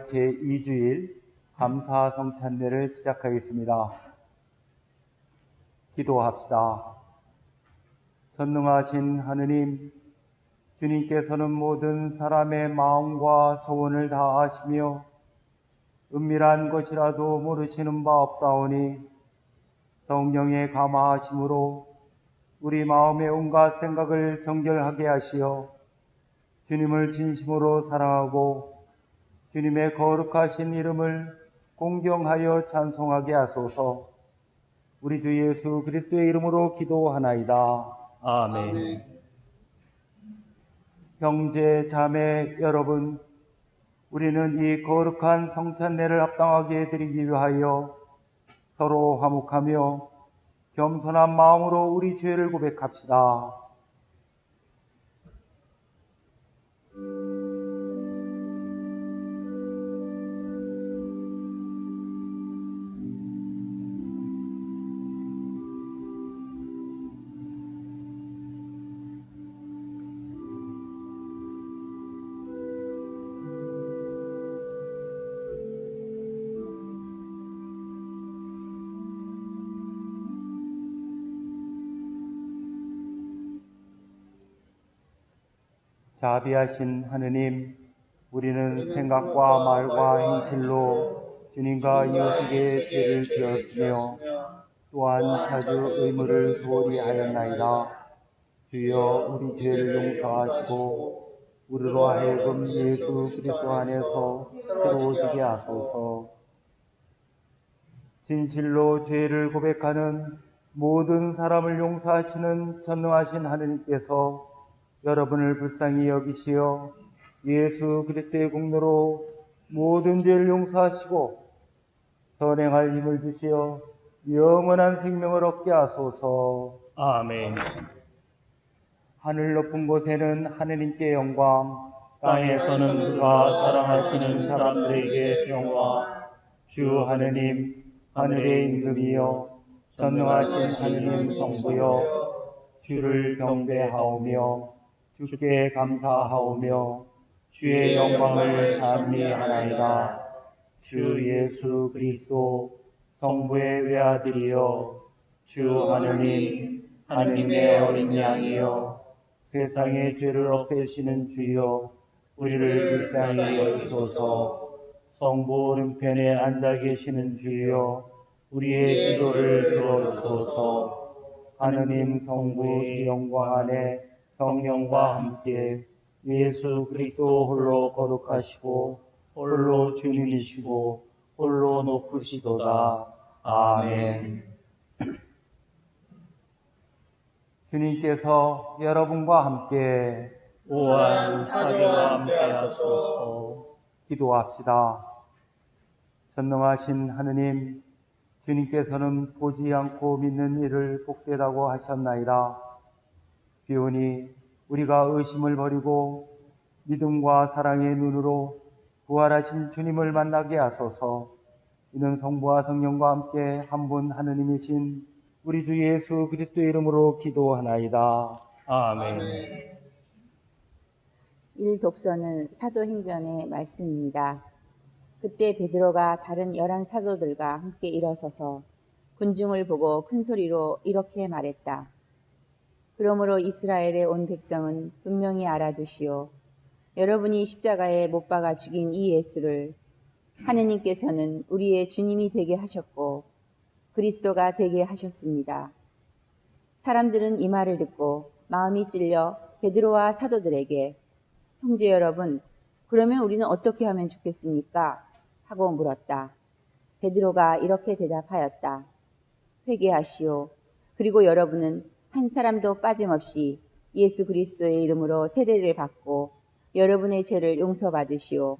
주일 제2주일 감사 성찬례를 시작하겠습니다. 기도합시다. 전능하신 하느님, 주님께서는 모든 사람의 마음과 소원을 다 아시며 은밀한 것이라도 모르시는 바 없사오니 성령의 감화하심으로 우리 마음의 온갖 생각을 정결하게 하시어 주님을 진심으로 사랑하고 주님의 거룩하신 이름을 공경하여 찬송하게 하소서. 우리 주 예수 그리스도의 이름으로 기도하나이다. 아멘. 형제 자매 여러분, 우리는 이 거룩한 성찬례를 합당하게 드리기 위하여 서로 화목하며 겸손한 마음으로 우리 죄를 고백합시다. 자비하신 하느님, 우리는 생각과 말과 행실로 주님과 이웃에게 죄를 지었으며 또한 자주 의무를 소홀히 하였나이다. 주여, 우리 죄를 용서하시고 우리로 하여금 예수 그리스도 안에서 새로워지게 하소서. 진실로 죄를 고백하는 모든 사람을 용서하시는 전능하신 하느님께서 여러분을 불쌍히 여기시어 예수 그리스도의 공로로 모든 죄를 용서하시고 선행할 힘을 주시어 영원한 생명을 얻게 하소서. 아멘. 하늘 높은 곳에는 하느님께 영광, 땅에서는 그가 사랑하시는 사람들에게 평화. 주 하느님, 하늘의 임금이여 전능하신 하느님 성부여, 주를 경배하오며 주께 감사하오며 주의 영광을 찬미하나이다. 주 예수 그리스도 성부의 외아들이여, 주 하느님, 하느님의 어린 양이여, 세상의 죄를 없애시는 주여, 우리를 불쌍히 여기소서. 성부 오른편에 앉아 계시는 주여, 우리의 기도를 들어주소서. 하느님 성부의 영광 안에 성령과 함께 예수 그리스도 홀로 거룩하시고 홀로 주님이시고 홀로 높으시도다. 아멘. 주님께서 여러분과 함께 오한 사제와 함께 하소서. 기도합시다. 전능하신 하느님, 주님께서는 보지 않고 믿는 이를 복되다고 하셨나이다. 비오니 우리가 의심을 버리고 믿음과 사랑의 눈으로 부활하신 주님을 만나게 하소서. 이는 성부와 성령과 함께 한 분 하느님이신 우리 주 예수 그리스도의 이름으로 기도하나이다. 아멘. 1 독서는 사도행전의 말씀입니다. 그때 베드로가 다른 11 사도들과 함께 일어서서 군중을 보고 큰 소리로 이렇게 말했다. 그러므로 이스라엘의 온 백성은 분명히 알아두시오. 여러분이 십자가에 못 박아 죽인 이 예수를 하느님께서는 우리의 주님이 되게 하셨고 그리스도가 되게 하셨습니다. 사람들은 이 말을 듣고 마음이 찔려 베드로와 사도들에게 형제 여러분, 그러면 우리는 어떻게 하면 좋겠습니까? 하고 물었다. 베드로가 이렇게 대답하였다. 회개하시오. 그리고 여러분은 한 사람도 빠짐없이 예수 그리스도의 이름으로 세례를 받고 여러분의 죄를 용서받으시오.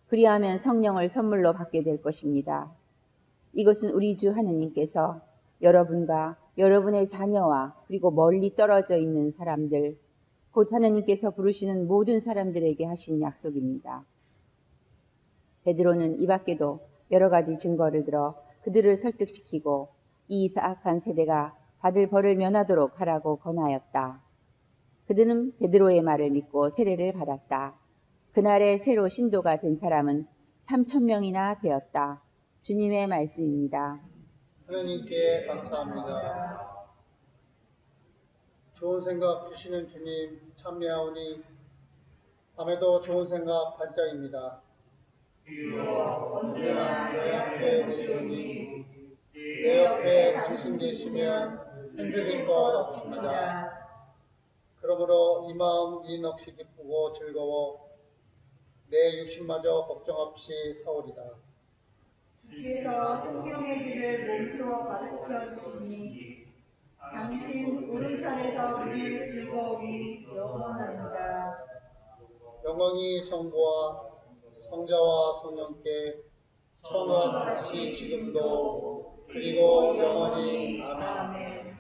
그리하면 성령을 선물로 받게 될 것입니다. 이것은 우리 주 하느님께서 여러분과 여러분의 자녀와 그리고 멀리 떨어져 있는 사람들, 곧 하느님께서 부르시는 모든 사람들에게 하신 약속입니다. 베드로는 이 밖에도 여러 가지 증거를 들어 그들을 설득시키고 이 사악한 세대가 받을 벌을 면하도록 하라고 권하였다. 그들은 베드로의 말을 믿고 세례를 받았다. 그날에 새로 신도가 된 사람은 3,000명이나 되었다. 주님의 말씀입니다. 하나님께 감사합니다. 좋은 생각 주시는 주님 찬미하오니 밤에도 좋은 생각 반짝입니다. 주여 언제나 내 앞에 오시오니 내 옆에 당신 계시면 흔들릴 것 없습니다. 그러므로 이 마음 이 넋이 기쁘고 즐거워 내 육신마저 걱정 없이 서오리다. 주께서 생명의 길을 몸소 가르쳐 주시니 당신 오른편에서 누릴 즐거움이 영원합니다. 영광이 성부와 성자와 성령께 처음과 같이 지금도 그리고 영원히 아멘.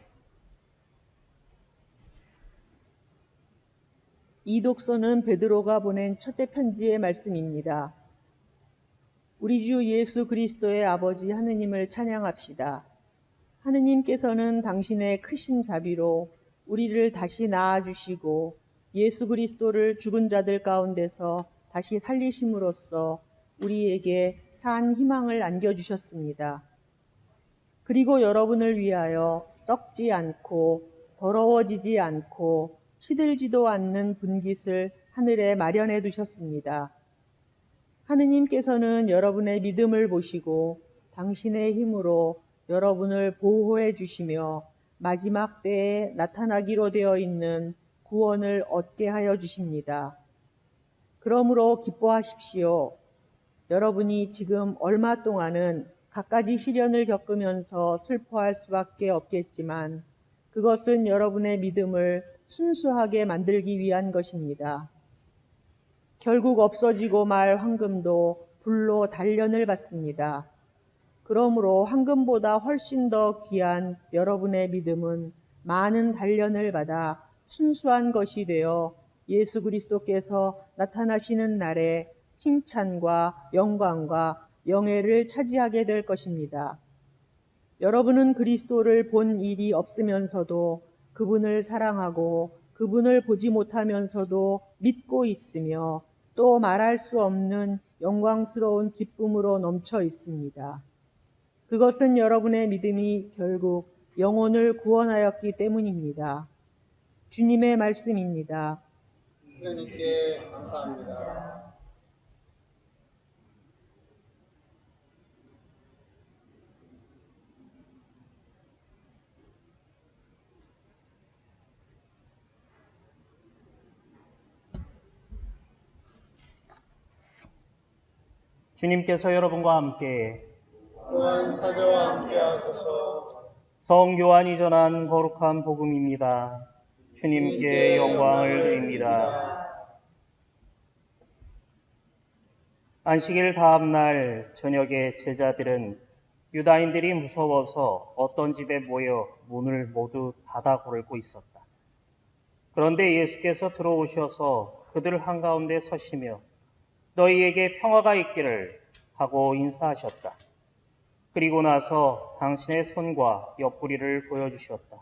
이 독서는 베드로가 보낸 첫째 편지의 말씀입니다. 우리 주 예수 그리스도의 아버지 하느님을 찬양합시다. 하느님께서는 당신의 크신 자비로 우리를 다시 낳아주시고 예수 그리스도를 죽은 자들 가운데서 다시 살리심으로써 우리에게 산 희망을 안겨주셨습니다. 그리고 여러분을 위하여 썩지 않고 더러워지지 않고 시들지도 않는 분깃을 하늘에 마련해 두셨습니다. 하느님께서는 여러분의 믿음을 보시고 당신의 힘으로 여러분을 보호해 주시며 마지막 때에 나타나기로 되어 있는 구원을 얻게 하여 주십니다. 그러므로 기뻐하십시오. 여러분이 지금 얼마 동안은 갖가지 시련을 겪으면서 슬퍼할 수밖에 없겠지만 그것은 여러분의 믿음을 순수하게 만들기 위한 것입니다. 결국 없어지고 말 황금도 불로 단련을 받습니다. 그러므로 황금보다 훨씬 더 귀한 여러분의 믿음은 많은 단련을 받아 순수한 것이 되어 예수 그리스도께서 나타나시는 날에 칭찬과 영광과 영예를 차지하게 될 것입니다. 여러분은 그리스도를 본 일이 없으면서도 그분을 사랑하고 그분을 보지 못하면서도 믿고 있으며 또 말할 수 없는 영광스러운 기쁨으로 넘쳐 있습니다. 그것은 여러분의 믿음이 결국 영혼을 구원하였기 때문입니다. 주님의 말씀입니다. 하나님께 감사합니다. 주님께서 여러분과 함께 또한 사제와 함께 하소서. 성교환이 전한 거룩한 복음입니다. 주님께 영광을 드립니다. 안식일 다음 날 저녁에 제자들은 유다인들이 무서워서 어떤 집에 모여 문을 모두 닫아 걸고 있었다. 그런데 예수께서 들어오셔서 그들 한가운데 서시며 너희에게 평화가 있기를 하고 인사하셨다. 그리고 나서 당신의 손과 옆구리를 보여주셨다.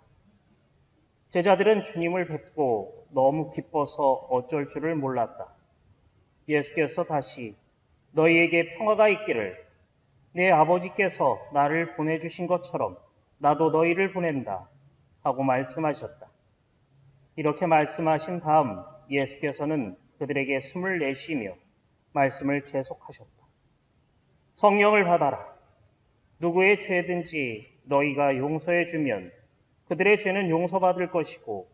제자들은 주님을 뵙고 너무 기뻐서 어쩔 줄을 몰랐다. 예수께서 다시 너희에게 평화가 있기를 내 아버지께서 나를 보내주신 것처럼 나도 너희를 보낸다 하고 말씀하셨다. 이렇게 말씀하신 다음 예수께서는 그들에게 숨을 내쉬며 말씀을 계속하셨다. 성령을 받아라. 누구의 죄든지 너희가 용서해 주면 그들의 죄는 용서받을 것이고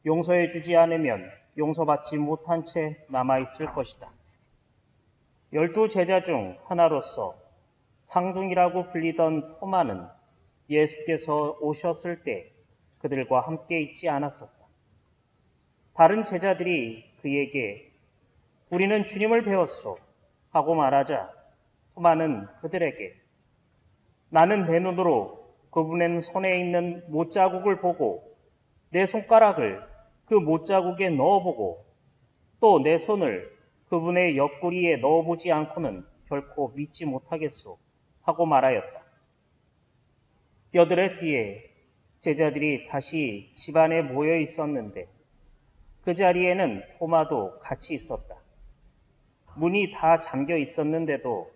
용서해 주지 않으면 용서받지 못한 채 남아있을 것이다. 12 제자 중 하나로서 상둥이라고 불리던 토마는 예수께서 오셨을 때 그들과 함께 있지 않았었다. 다른 제자들이 그에게 우리는 주님을 배웠소 하고 말하자 토마는 그들에게 나는 내 눈으로 그분의 손에 있는 못자국을 보고 내 손가락을 그 못자국에 넣어보고 또 내 손을 그분의 옆구리에 넣어보지 않고는 결코 믿지 못하겠소 하고 말하였다. 여드레 뒤에 제자들이 다시 집안에 모여 있었는데 그 자리에는 토마도 같이 있었다. 문이 다 잠겨 있었는데도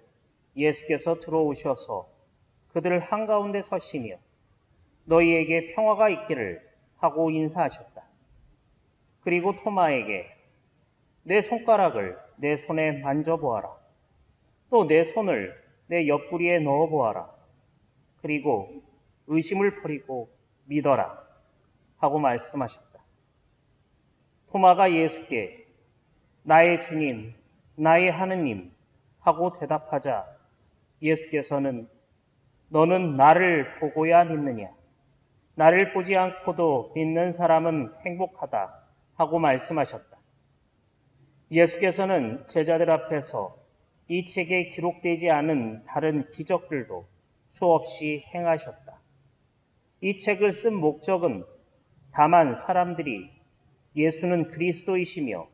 예수께서 들어오셔서 그들 한가운데 서시며 너희에게 평화가 있기를 하고 인사하셨다. 그리고 토마에게 내 손가락을 내 손에 만져보아라. 또 내 손을 내 옆구리에 넣어보아라. 그리고 의심을 버리고 믿어라 하고 말씀하셨다. 토마가 예수께 나의 주님, 나의 하느님 하고 대답하자 예수께서는 너는 나를 보고야 믿느냐? 나를 보지 않고도 믿는 사람은 행복하다 하고 말씀하셨다. 예수께서는 제자들 앞에서 이 책에 기록되지 않은 다른 기적들도 수없이 행하셨다. 이 책을 쓴 목적은 다만 사람들이 예수는 그리스도이시며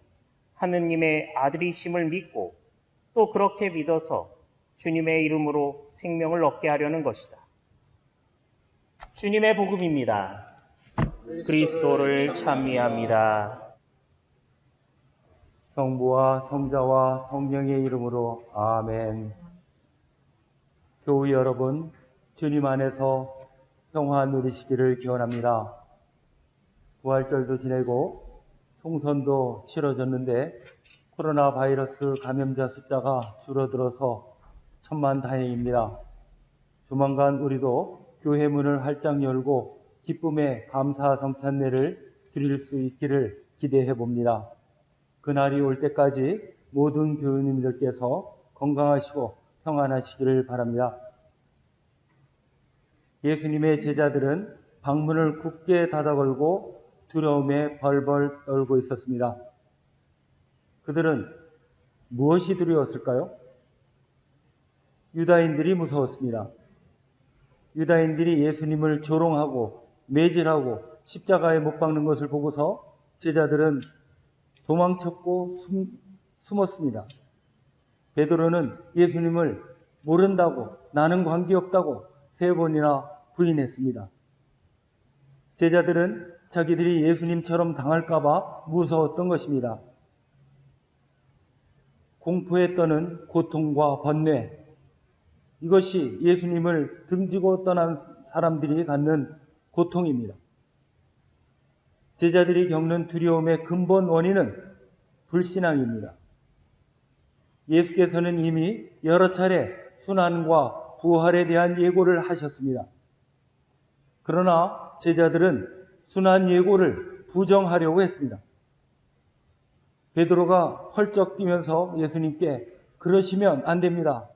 하느님의 아들이심을 믿고 또 그렇게 믿어서 주님의 이름으로 생명을 얻게 하려는 것이다. 주님의 복음입니다. 그리스도를 찬미합니다. 성부와 성자와 성령의 이름으로 아멘. 교우 여러분, 주님 안에서 평화 누리시기를 기원합니다. 부활절도 지내고 총선도 치러졌는데 코로나 바이러스 감염자 숫자가 줄어들어서 천만다행입니다. 조만간 우리도 교회 문을 활짝 열고 기쁨의 감사 성찬례를 드릴 수 있기를 기대해 봅니다. 그날이 올 때까지 모든 교우님들께서 건강하시고 평안하시기를 바랍니다. 예수님의 제자들은 방문을 굳게 닫아걸고 두려움에 벌벌 떨고 있었습니다. 그들은 무엇이 두려웠을까요? 유다인들이 무서웠습니다. 유다인들이 예수님을 조롱하고 매질하고 십자가에 못 박는 것을 보고서 제자들은 도망쳤고 숨었습니다. 베드로는 예수님을 모른다고, 나는 관계없다고 3번이나 부인했습니다. 제자들은 자기들이 예수님처럼 당할까 봐 무서웠던 것입니다. 공포에 떠는 고통과 번뇌, 이것이 예수님을 등지고 떠난 사람들이 갖는 고통입니다. 제자들이 겪는 두려움의 근본 원인은 불신앙입니다. 예수께서는 이미 여러 차례 순환과 부활에 대한 예고를 하셨습니다. 그러나 제자들은 순환 예고를 부정하려고 했습니다. 베드로가 펄쩍 뛰면서 예수님께 그러시면 안 됩니다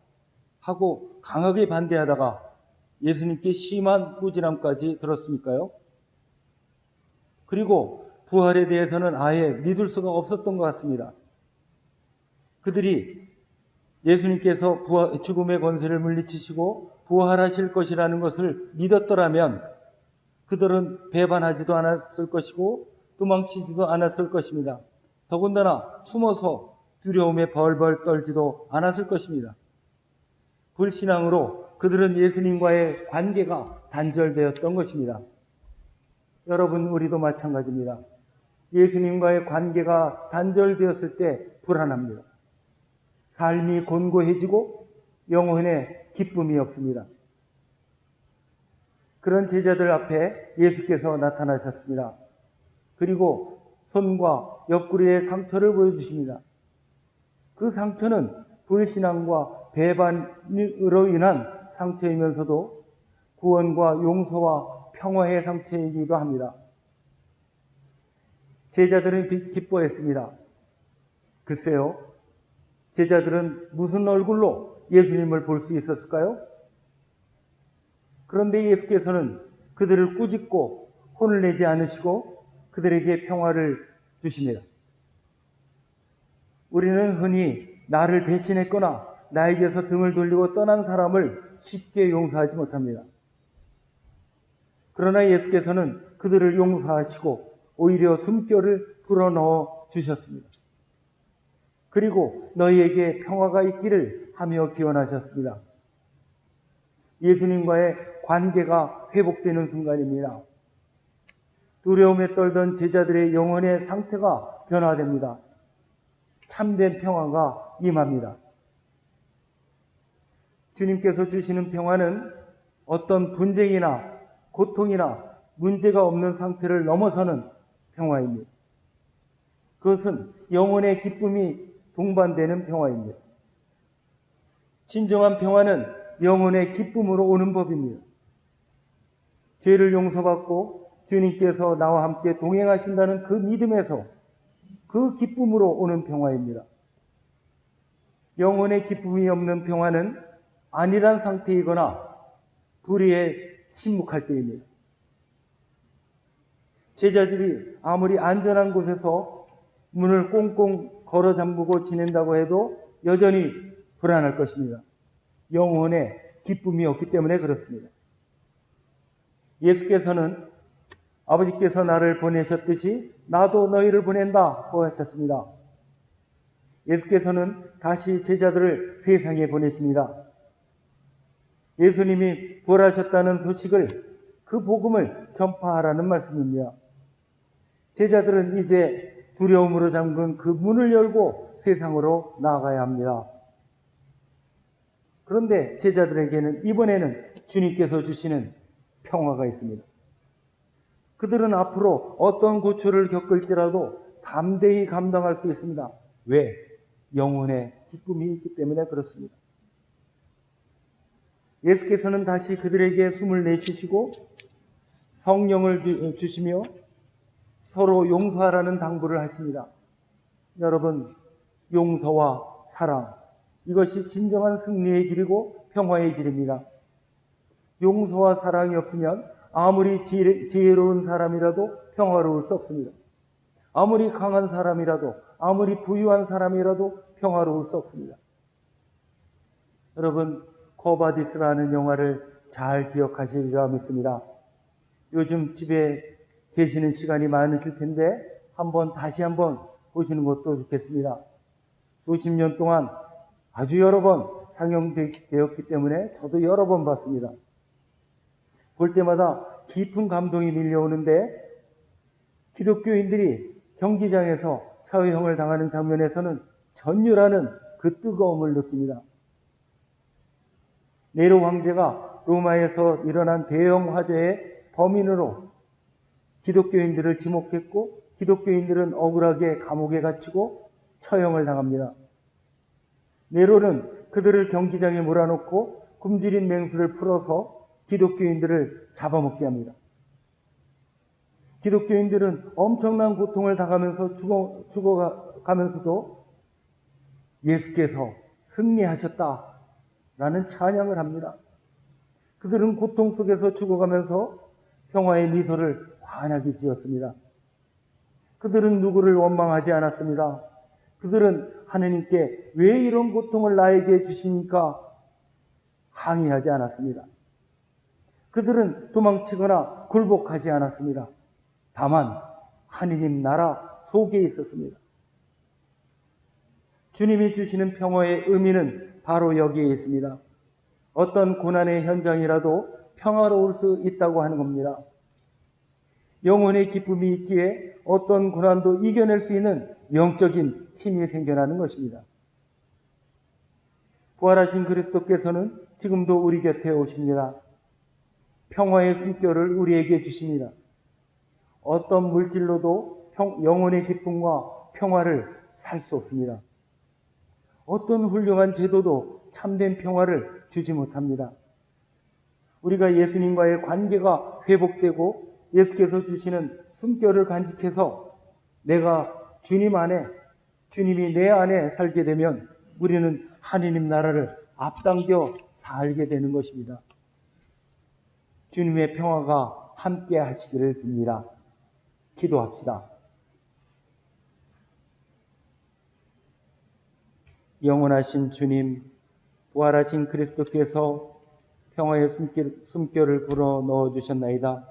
하고 강하게 반대하다가 예수님께 심한 꾸지람까지 들었으니까요. 그리고 부활에 대해서는 아예 믿을 수가 없었던 것 같습니다. 그들이 예수님께서 죽음의 권세를 물리치시고 부활하실 것이라는 것을 믿었더라면 그들은 배반하지도 않았을 것이고 도망치지도 않았을 것입니다. 더군다나 숨어서 두려움에 벌벌 떨지도 않았을 것입니다. 불신앙으로 그들은 예수님과의 관계가 단절되었던 것입니다. 여러분, 우리도 마찬가지입니다. 예수님과의 관계가 단절되었을 때 불안합니다. 삶이 곤고해지고 영혼에 기쁨이 없습니다. 그런 제자들 앞에 예수께서 나타나셨습니다. 그리고 손과 옆구리의 상처를 보여주십니다. 그 상처는 불신앙과 배반으로 인한 상처이면서도 구원과 용서와 평화의 상처이기도 합니다. 제자들은 기뻐했습니다. 글쎄요, 제자들은 무슨 얼굴로 예수님을 볼 수 있었을까요? 그런데 예수께서는 그들을 꾸짖고 혼을 내지 않으시고 그들에게 평화를 주십니다. 우리는 흔히 나를 배신했거나 나에게서 등을 돌리고 떠난 사람을 쉽게 용서하지 못합니다. 그러나 예수께서는 그들을 용서하시고 오히려 숨결을 불어넣어 주셨습니다. 그리고 너희에게 평화가 있기를 하며 기원하셨습니다. 예수님과의 관계가 회복되는 순간입니다. 두려움에 떨던 제자들의 영혼의 상태가 변화됩니다. 참된 평화가 임합니다. 주님께서 주시는 평화는 어떤 분쟁이나 고통이나 문제가 없는 상태를 넘어서는 평화입니다. 그것은 영혼의 기쁨이 동반되는 평화입니다. 진정한 평화는 영혼의 기쁨으로 오는 법입니다. 죄를 용서받고 주님께서 나와 함께 동행하신다는 그 믿음에서 그 기쁨으로 오는 평화입니다. 영혼의 기쁨이 없는 평화는 안일한 상태이거나 불의에 침묵할 때입니다. 제자들이 아무리 안전한 곳에서 문을 꽁꽁 걸어 잠그고 지낸다고 해도 여전히 불안할 것입니다. 영혼에 기쁨이 없기 때문에 그렇습니다. 예수께서는 아버지께서 나를 보내셨듯이 나도 너희를 보낸다고 하셨습니다. 예수께서는 다시 제자들을 세상에 보내십니다. 예수님이 부활하셨다는 소식을, 그 복음을 전파하라는 말씀입니다. 제자들은 이제 두려움으로 잠근 그 문을 열고 세상으로 나아가야 합니다. 그런데 제자들에게는 이번에는 주님께서 주시는 평화가 있습니다. 그들은 앞으로 어떤 고초를 겪을지라도 담대히 감당할 수 있습니다. 왜? 영혼의 기쁨이 있기 때문에 그렇습니다. 예수께서는 다시 그들에게 숨을 내쉬시고 성령을 주시며 서로 용서하라는 당부를 하십니다. 여러분, 용서와 사랑, 이것이 진정한 승리의 길이고 평화의 길입니다. 용서와 사랑이 없으면 아무리 지혜로운 사람이라도 평화로울 수 없습니다. 아무리 강한 사람이라도, 아무리 부유한 사람이라도 평화로울 수 없습니다. 여러분, 코바디스라는 영화를 잘 기억하시리라 믿습니다. 요즘 집에 계시는 시간이 많으실 텐데 다시 한번 보시는 것도 좋겠습니다. 수십 년 동안 아주 여러 번 상영되었기 때문에 저도 여러 번 봤습니다. 볼 때마다 깊은 감동이 밀려오는데 기독교인들이 경기장에서 처형을 당하는 장면에서는 전율하는 그 뜨거움을 느낍니다. 네로 황제가 로마에서 일어난 대형 화재의 범인으로 기독교인들을 지목했고 기독교인들은 억울하게 감옥에 갇히고 처형을 당합니다. 네로는 그들을 경기장에 몰아넣고 굶주린 맹수를 풀어서 기독교인들을 잡아먹게 합니다. 기독교인들은 엄청난 고통을 당하면서 죽어가면서도 예수께서 승리하셨다라는 찬양을 합니다. 그들은 고통 속에서 죽어가면서 평화의 미소를 환하게 지었습니다. 그들은 누구를 원망하지 않았습니다. 그들은 하느님께 왜 이런 고통을 나에게 주십니까? 항의하지 않았습니다. 그들은 도망치거나 굴복하지 않았습니다. 다만 하느님 나라 속에 있었습니다. 주님이 주시는 평화의 의미는 바로 여기에 있습니다. 어떤 고난의 현장이라도 평화로울 수 있다고 하는 겁니다. 영혼의 기쁨이 있기에 어떤 고난도 이겨낼 수 있는 영적인 힘이 생겨나는 것입니다. 부활하신 그리스도께서는 지금도 우리 곁에 오십니다. 평화의 숨결을 우리에게 주십니다. 어떤 물질로도 영혼의 기쁨과 평화를 살 수 없습니다. 어떤 훌륭한 제도도 참된 평화를 주지 못합니다. 우리가 예수님과의 관계가 회복되고 예수께서 주시는 숨결을 간직해서 내가 주님 안에, 주님이 내 안에 살게 되면 우리는 하느님 나라를 앞당겨 살게 되는 것입니다. 주님의 평화가 함께 하시기를 빕니다. 기도합시다. 영원하신 주님, 부활하신 그리스도께서 평화의 숨결을 불어 넣어주셨나이다.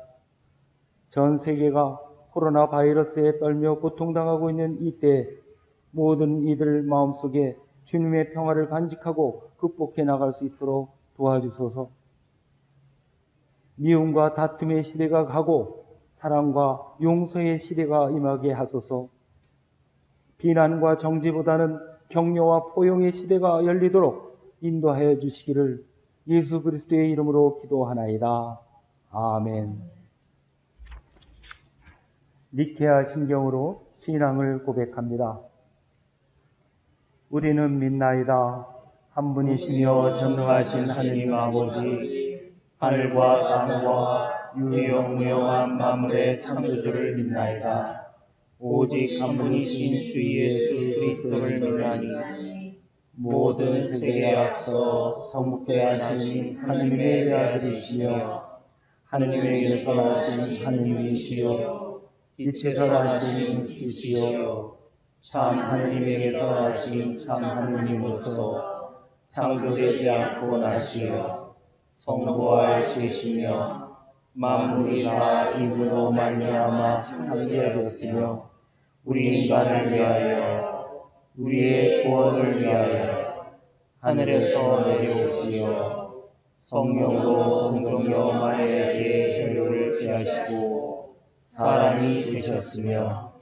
전 세계가 코로나 바이러스에 떨며 고통당하고 있는 이때 모든 이들 마음속에 주님의 평화를 간직하고 극복해 나갈 수 있도록 도와주소서. 미움과 다툼의 시대가 가고 사랑과 용서의 시대가 임하게 하소서. 비난과 정지보다는 격려와 포용의 시대가 열리도록 인도하여 주시기를 예수 그리스도의 이름으로 기도하나이다. 아멘. 니케아 신경으로 신앙을 고백합니다. 우리는 믿나이다. 한 분이시며 전능하신 하느님 아버지, 하늘과 땅과 유영무영한 만물의 창조주를 믿나이다. 오직 한 분이신 주 예수 그리스도를 믿나니 모든 세계에 앞서 성육계 하신 하느님의 외아들이시며 하느님에게서 나신 하느님이시요 빛에서 나신 빛이시요 참 하느님에게서 나신 참 하느님으로서 창조되지 않고 나시어 성부와 일체시며 만물이 다 이분으로 말미암아 창조되었으며 우리 인간을 위하여 우리의 구원을 위하여 하늘에서 내려오시어 성령으로 공동여 마리아에게 혈육을 취하시고 사람이 되셨으며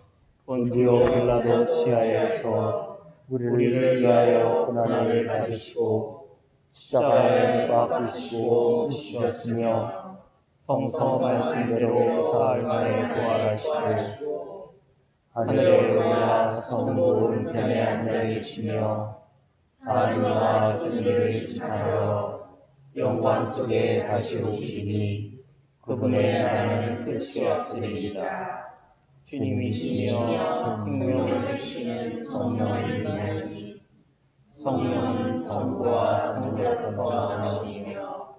본디오 빌라도 치하에서 우리를 위하여 고난을 받으시고 십자가에 못 박히시고 묻히셨으며 성서 말씀대로 사흘 만에 부활하시고 하늘에 올라 성부 오른편에 앉아 계시며 사람과 주님을 심판하러 영광 속에 다시 오시니 그분의 나라는 끝이 없으리이다. 주님이시며 생명을 주시는 성령을 믿나니 성령은 성부와 성자로 동행하시며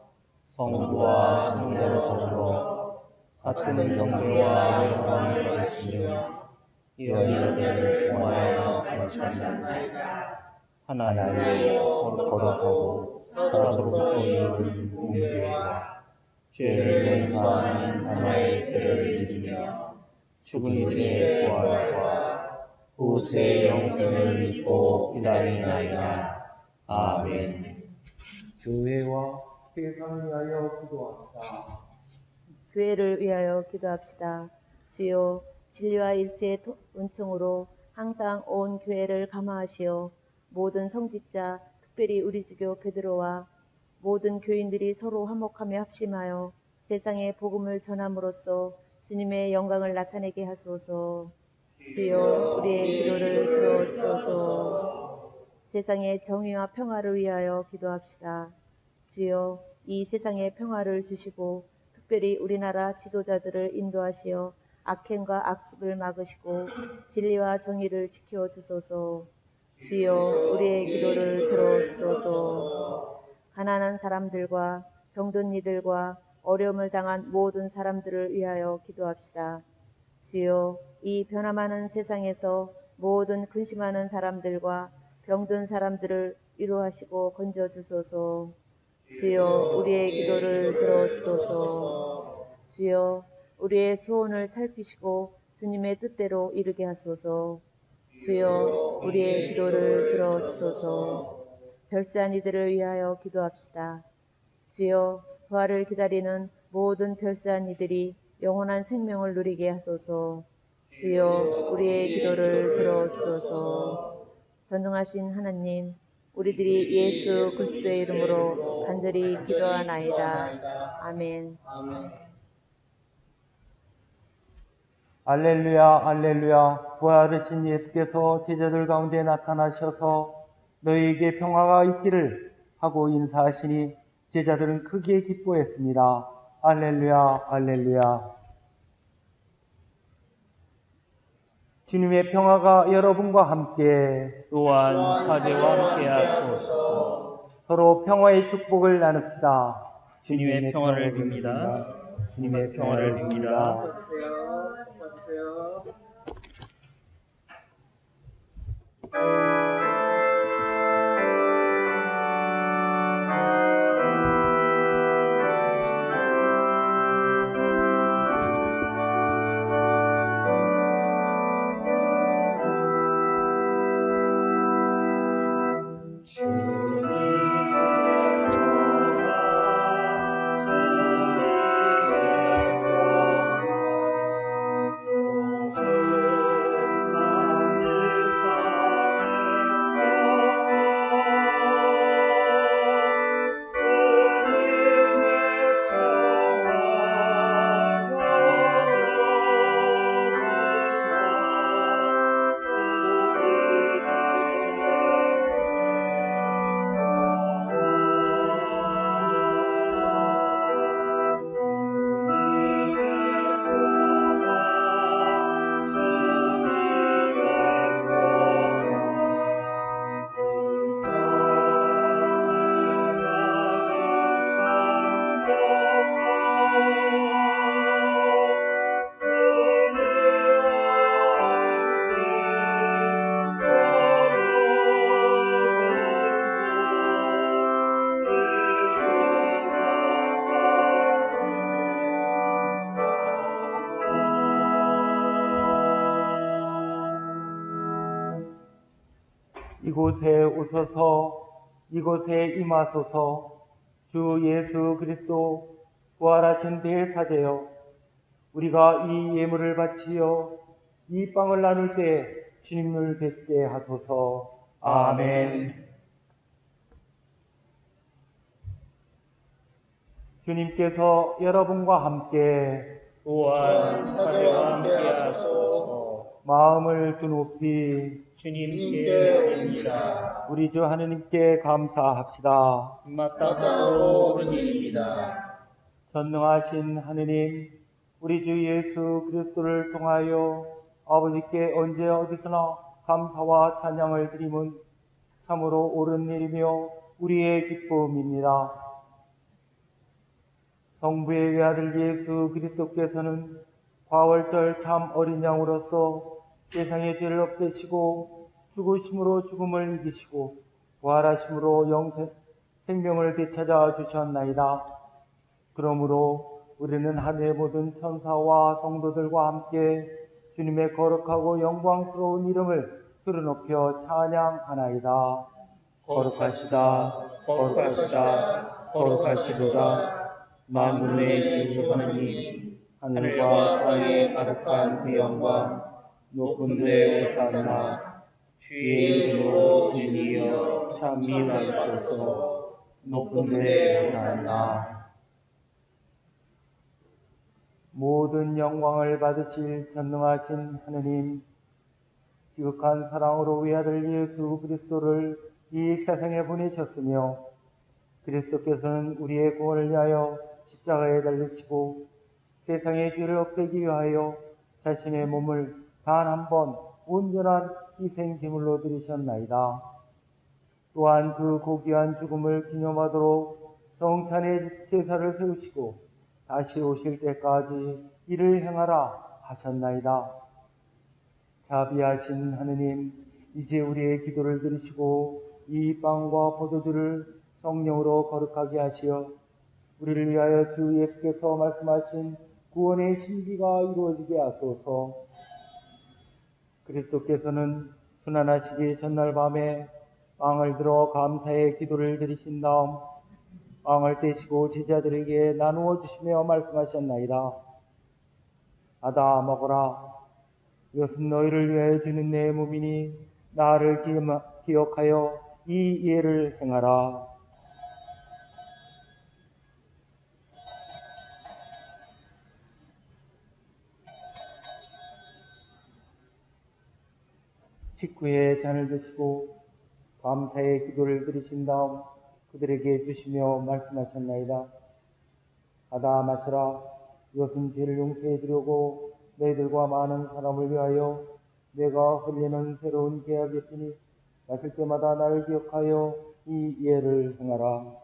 성부와 성자로 더불어 같은 경배와 영광을 받으시며 여인들을 통하여 말씀하셨나이다. 하나님의 거룩하고 사도로 이루는 공교회가 죄를 용서하는 하나의 세를 이루며 죽은 이들의 부활과 후세의 영생을 믿고 기다리나이다. 아멘. 교회와 세상을 위하여 기도합시다. 교회를 위하여 기도합시다. 주여, 진리와 일치의 은총으로 항상 온 교회를 감화하시어 모든 성직자, 특별히 우리 주교 베드로와 모든 교인들이 서로 화목하며 합심하여 세상에 복음을 전함으로써 주님의 영광을 나타내게 하소서. 주여, 우리의 기도를 들어주소서. 세상의 정의와 평화를 위하여 기도합시다. 주여, 이 세상에 평화를 주시고 특별히 우리나라 지도자들을 인도하시어 악행과 악습을 막으시고 진리와 정의를 지켜주소서. 주여, 우리의 기도를 들어주소서. 가난한 사람들과 병든 이들과 어려움을 당한 모든 사람들을 위하여 기도합시다. 주여, 이 변화많은 세상에서 모든 근심하는 사람들과 병든 사람들을 위로하시고 건져주소서. 주여, 우리의 기도를 들어주소서. 주여, 우리의 소원을 살피시고 주님의 뜻대로 이루게 하소서. 주여, 우리의 기도를 들어주소서. 별세한 이들을 위하여 기도합시다. 주여, 부활을 기다리는 모든 별세한 이들이 영원한 생명을 누리게 하소서. 주여, 우리의 기도를 들어주소서. 전능하신 하나님, 우리들이 예수 그리스도의 이름으로 간절히 기도하나이다. 아멘. 알렐루야, 알렐루야. 부활하신 예수께서 제자들 가운데 나타나셔서 너희에게 평화가 있기를 하고 인사하시니 제자들은 크게 기뻐했습니다. 알렐루야, 알렐루야. 주님의 평화가 여러분과 함께 또한 사제와 함께 하소서. 서로 평화의 축복을 나눕시다. 주님의 평화를 빕니다. 주님의 평화를 빕니다. 잡으세요. 잡으세요. 이곳에 오소서, 이곳에 임하소서. 주 예수 그리스도 부활하신 대사제여, 우리가 이 예물을 바치어 이 빵을 나눌 때 주님을 뵙게 하소서. 아멘. 주님께서 여러분과 함께 또한 사제와 함께 하소서. 마음을 드높이 주님께 올립니다. 우리 주 하느님께 감사합시다. 마땅하고 옳은 일입니다. 전능하신 하느님, 우리 주 예수 그리스도를 통하여 아버지께 언제 어디서나 감사와 찬양을 드림은 참으로 옳은 일이며 우리의 기쁨입니다. 성부의 외아들 예수 그리스도께서는 과월절 참 어린 양으로서 세상의 죄를 없애시고 죽으심으로 죽음을 이기시고 부활하심으로 생명을 되찾아 주셨나이다. 그러므로 우리는 하늘의 모든 천사와 성도들과 함께 주님의 거룩하고 영광스러운 이름을 소리 높여 찬양하나이다. 거룩하시다, 거룩하시다, 거룩하시도다. 만군의 주 하나님, 하늘과 땅에 가득한 그 영광, 높은 데 오산나. 주의 이름으로 오신 이여 참미하소서. 높은 데 오산나. 모든 영광을 받으실 전능하신 하느님, 지극한 사랑으로 외아들 예수 그리스도를 이 세상에 보내셨으며 그리스도께서는 우리의 구원을 위하여 십자가에 달리시고 세상의 죄를 없애기 위하여 자신의 몸을 단 한 번 온전한 희생 제물로 드리셨나이다. 또한 그 고귀한 죽음을 기념하도록 성찬의 제사를 세우시고 다시 오실 때까지 이를 행하라 하셨나이다. 자비하신 하느님, 이제 우리의 기도를 들으시고 이 빵과 포도주를 성령으로 거룩하게 하시어 우리를 위하여 주 예수께서 말씀하신 구원의 신비가 이루어지게 하소서. 그리스도께서는 순환하시기 전날 밤에 빵을 들어 감사의 기도를 드리신 다음 빵을 떼시고 제자들에게 나누어 주시며 말씀하셨나이다. 받아 먹어라. 이것은 너희를 위하여 주는 내 몸이니 나를 기억하여 이 예를 행하라. 식후에 잔을 드시고 감사의 기도를 드리신 다음 그들에게 주시며 말씀하셨나이다. 받아 마시라. 이것은 죄를 용서해 주려고 너희들과 많은 사람을 위하여 내가 흘리는 새로운 계약의 피니 마실 때마다 나를 기억하여 이 예를 행하라.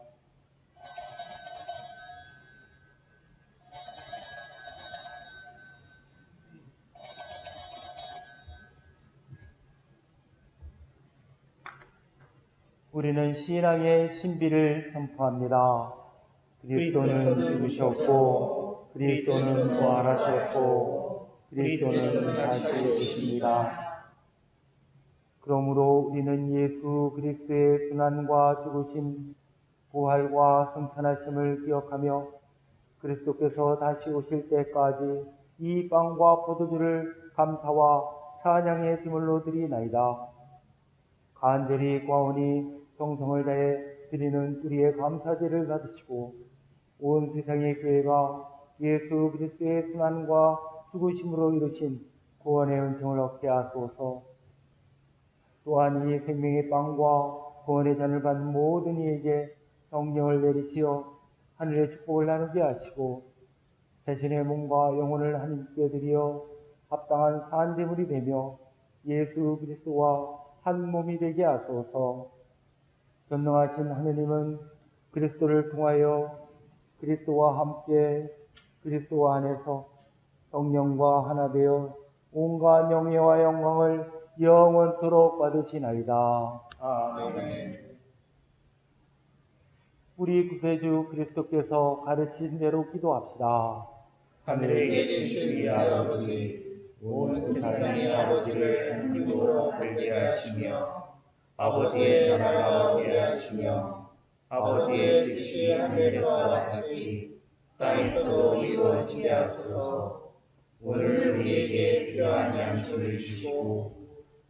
우리는 신앙의 신비를 선포합니다. 그리스도는 죽으셨고 그리스도는 부활하셨고 그리스도는 다시 오십니다. 그러므로 우리는 예수 그리스도의 순환과 죽으심, 부활과 승천하심을 기억하며 그리스도께서 다시 오실 때까지 이 빵과 포도주를 감사와 찬양의 제물로 드리나이다. 간절히 구하오니 정성을 다해 드리는 우리의 감사제를 받으시고 온 세상의 교회가 예수 그리스도의 순환과 죽으심으로 이루신 구원의 은총을 얻게 하소서. 또한 이 생명의 빵과 구원의 잔을 받는 모든 이에게 성령을 내리시어 하늘의 축복을 나누게 하시고 자신의 몸과 영혼을 하나님께 드려 합당한 산제물이 되며 예수 그리스도와 한 몸이 되게 하소서. 전능하신 하느님은 그리스도를 통하여 그리스도와 함께 그리스도 안에서 성령과 하나 되어 온갖 영예와 영광을 영원토록 받으시나이다. 아멘. 우리 구세주 그리스도께서 가르친 대로 기도합시다. 하늘에 계신 주의 아버지, 온 세상의 아버지를 한 입으로 알게 하시며 아버지의 나라가 오게 하시며 아버지의 뜻이 하늘에서와 같이 땅에서도 이루어지게 하소서. 오늘 우리에게 필요한 양식을 주시고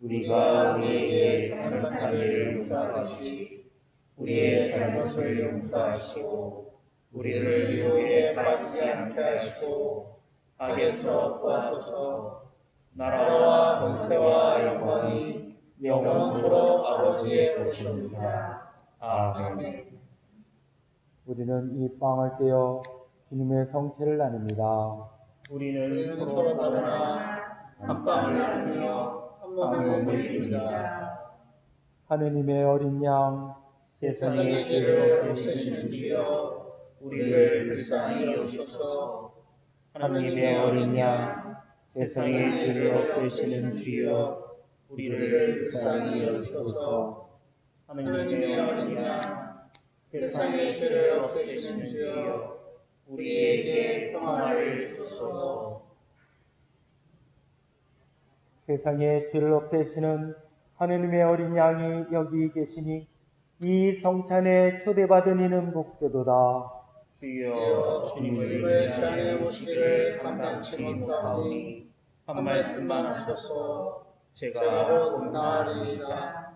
우리가 우리에게 잘못한 일을 용서하듯이 우리의 잘못을 용서하시고 우리를 유혹에 빠지지 않게 하시고 악에서 구하소서. 나라와 권세와 영광이 영원토록 아버지의 것입니다. 아멘. 우리는 이 빵을 떼어 주님의 성체를 나눕니다. 우리는 서로 서로 나누나 한 빵을 나누며 한 몸을 이룹니다. 하느님의 어린 양, 세상의 죄를 없애시는 주여 우리를 불쌍히 여기소서. 하느님의 어린 양, 세상의 죄를 없애시는 주여 우리를 불쌍히 여기소서. 하느님의 어린 양, 세상의 죄를 없애시는 주여 우리에게 평화를 주소서. 세상의 죄를 없애시는 하느님의 어린 양이 여기 계시니 이 성찬에 초대받은 이는 복되도다. 주여 주님의 제 안에 오시기를 감당치 못하오니 한 말씀만 하소서. 제가 곧 나으리이다.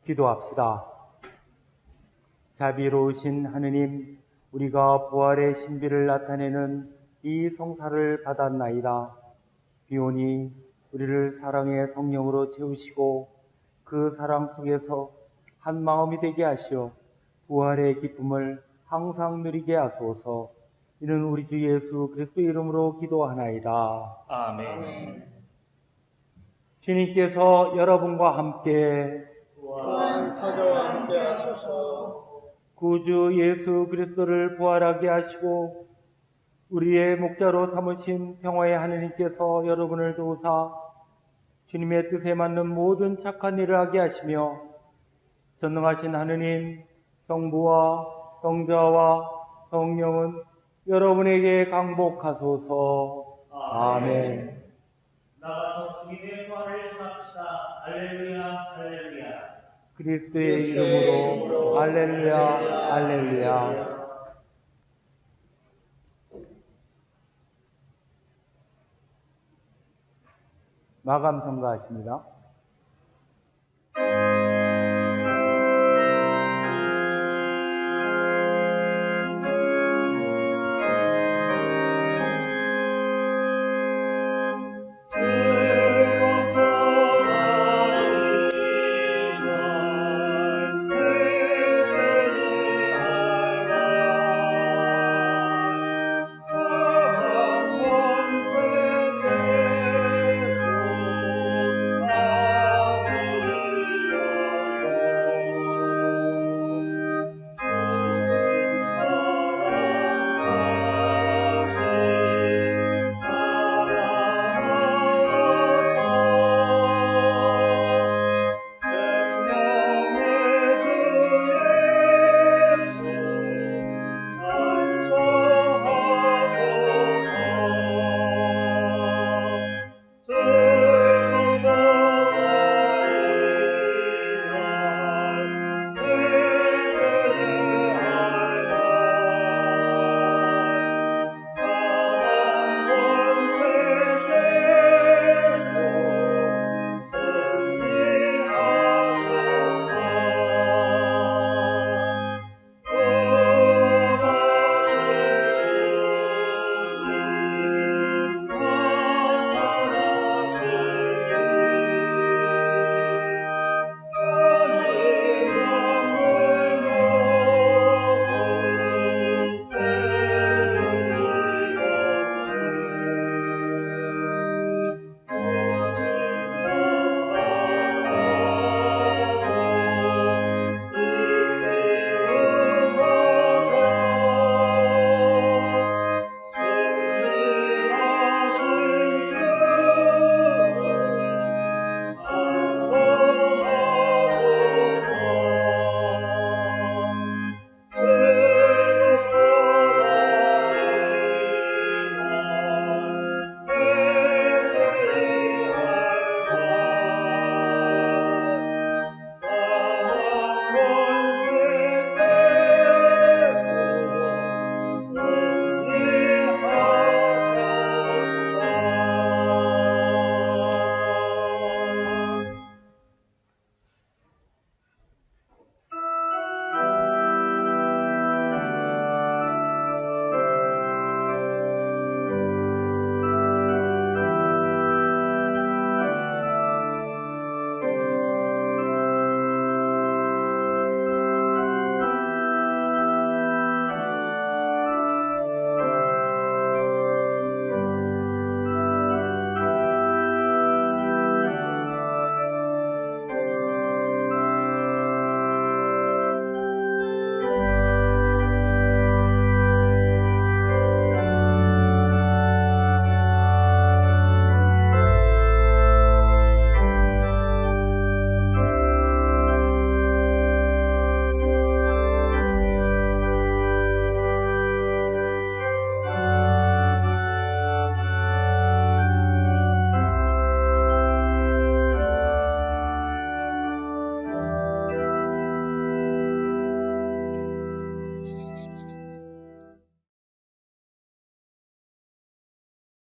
기도합시다. 자비로우신 하느님, 우리가 부활의 신비를 나타내는 이 성사를 받았나이다. 비오니 우리를 사랑의 성령으로 채우시고 그 사랑 속에서 한 마음이 되게 하시어 부활의 기쁨을 항상 누리게 하소서. 이는 우리 주 예수 그리스도의 이름으로 기도하나이다. 아멘. 주님께서 여러분과 함께 또한 사도와 함께 하소서. 구주 예수 그리스도를 부활하게 하시고 우리의 목자로 삼으신 평화의 하느님께서 여러분을 도우사 주님의 뜻에 맞는 모든 착한 일을 하게 하시며 전능하신 하느님 성부와 성자와 성령은 여러분에게 강복하소서. 아멘. 나가서 주님의 부활을 전합시다. 할렐루야 할렐루야. 그리스도의 이름으로 할렐루야 할렐루야. 마감 성가하십니다.